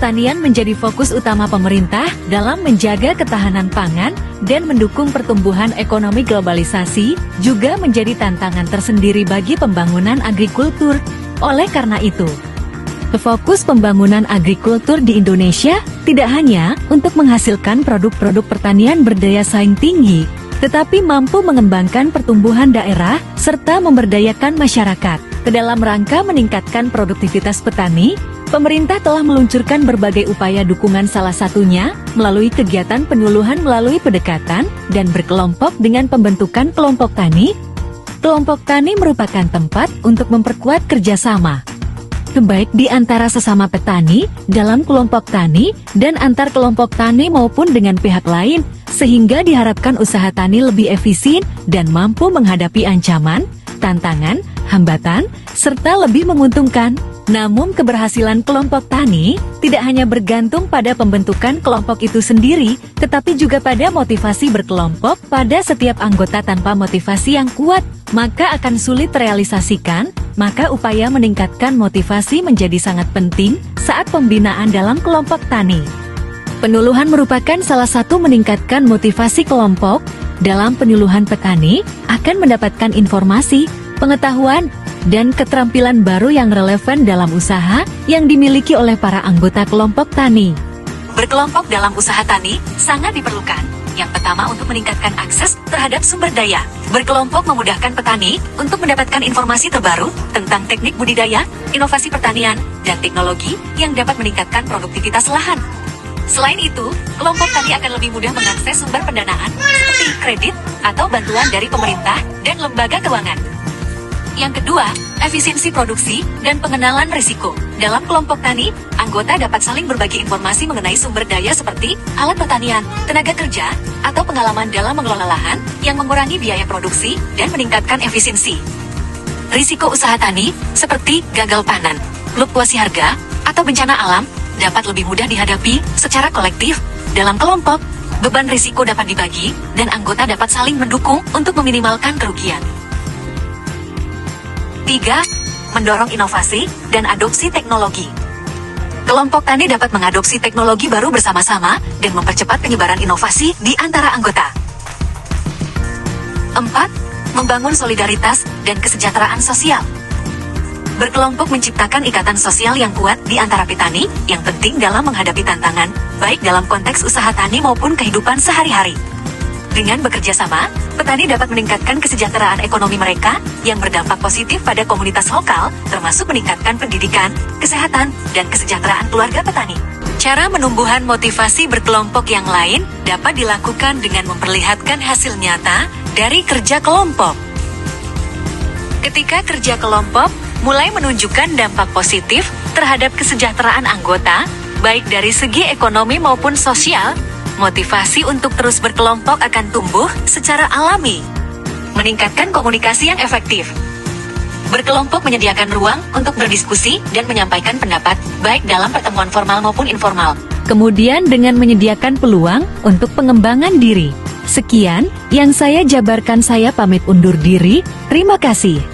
pertanian menjadi fokus utama pemerintah dalam menjaga ketahanan pangan dan mendukung pertumbuhan ekonomi globalisasi, juga menjadi tantangan tersendiri bagi pembangunan agrikultur. Oleh karena itu, fokus pembangunan agrikultur di Indonesia tidak hanya untuk menghasilkan produk-produk pertanian berdaya saing tinggi, tetapi mampu mengembangkan pertumbuhan daerah serta memberdayakan masyarakat. Dalam rangka meningkatkan produktivitas petani, pemerintah telah meluncurkan berbagai upaya dukungan, salah satunya melalui kegiatan penyuluhan melalui pendekatan dan berkelompok dengan pembentukan kelompok tani. Kelompok tani merupakan tempat untuk memperkuat kerjasama, baik di antara sesama petani, dalam kelompok tani, dan antar kelompok tani maupun dengan pihak lain, sehingga diharapkan usaha tani lebih efisien dan mampu menghadapi ancaman, tantangan, hambatan, serta lebih menguntungkan. Namun keberhasilan kelompok tani tidak hanya bergantung pada pembentukan kelompok itu sendiri, tetapi juga pada motivasi berkelompok pada setiap anggota. Tanpa motivasi yang kuat, maka akan sulit terrealisasikan. Maka upaya meningkatkan motivasi menjadi sangat penting saat pembinaan dalam kelompok tani. Penyuluhan merupakan salah satu meningkatkan motivasi kelompok. Dalam penyuluhan, petani akan mendapatkan informasi, pengetahuan, dan keterampilan baru yang relevan dalam usaha yang dimiliki oleh para anggota kelompok tani. Berkelompok dalam usaha tani sangat diperlukan. Yang pertama, untuk meningkatkan akses terhadap sumber daya. Berkelompok memudahkan petani untuk mendapatkan informasi terbaru tentang teknik budidaya, inovasi pertanian, dan teknologi yang dapat meningkatkan produktivitas lahan. Selain itu, kelompok tani akan lebih mudah mengakses sumber pendanaan seperti kredit atau bantuan dari pemerintah dan lembaga keuangan. Yang kedua, efisiensi produksi dan pengenalan risiko. Dalam kelompok tani, anggota dapat saling berbagi informasi mengenai sumber daya seperti alat pertanian, tenaga kerja, atau pengalaman dalam mengelola lahan yang mengurangi biaya produksi dan meningkatkan efisiensi. Risiko usaha tani seperti gagal panen, fluktuasi harga, atau bencana alam dapat lebih mudah dihadapi secara kolektif. Dalam kelompok, beban risiko dapat dibagi dan anggota dapat saling mendukung untuk meminimalkan kerugian. 3. Mendorong inovasi dan adopsi teknologi. Kelompok tani dapat mengadopsi teknologi baru bersama-sama dan mempercepat penyebaran inovasi di antara anggota. 4. Membangun solidaritas dan kesejahteraan sosial. Berkelompok menciptakan ikatan sosial yang kuat di antara petani yang penting dalam menghadapi tantangan, baik dalam konteks usaha tani maupun kehidupan sehari-hari. Dengan bekerja sama, petani dapat meningkatkan kesejahteraan ekonomi mereka yang berdampak positif pada komunitas lokal, termasuk meningkatkan pendidikan, kesehatan, dan kesejahteraan keluarga petani. Cara menumbuhkan motivasi berkelompok yang lain dapat dilakukan dengan memperlihatkan hasil nyata dari kerja kelompok. Ketika kerja kelompok mulai menunjukkan dampak positif terhadap kesejahteraan anggota, baik dari segi ekonomi maupun sosial, motivasi untuk terus berkelompok akan tumbuh secara alami. Meningkatkan komunikasi yang efektif. Berkelompok menyediakan ruang untuk berdiskusi dan menyampaikan pendapat, baik dalam pertemuan formal maupun informal. Kemudian dengan menyediakan peluang untuk pengembangan diri. Sekian yang saya jabarkan, saya pamit undur diri. Terima kasih.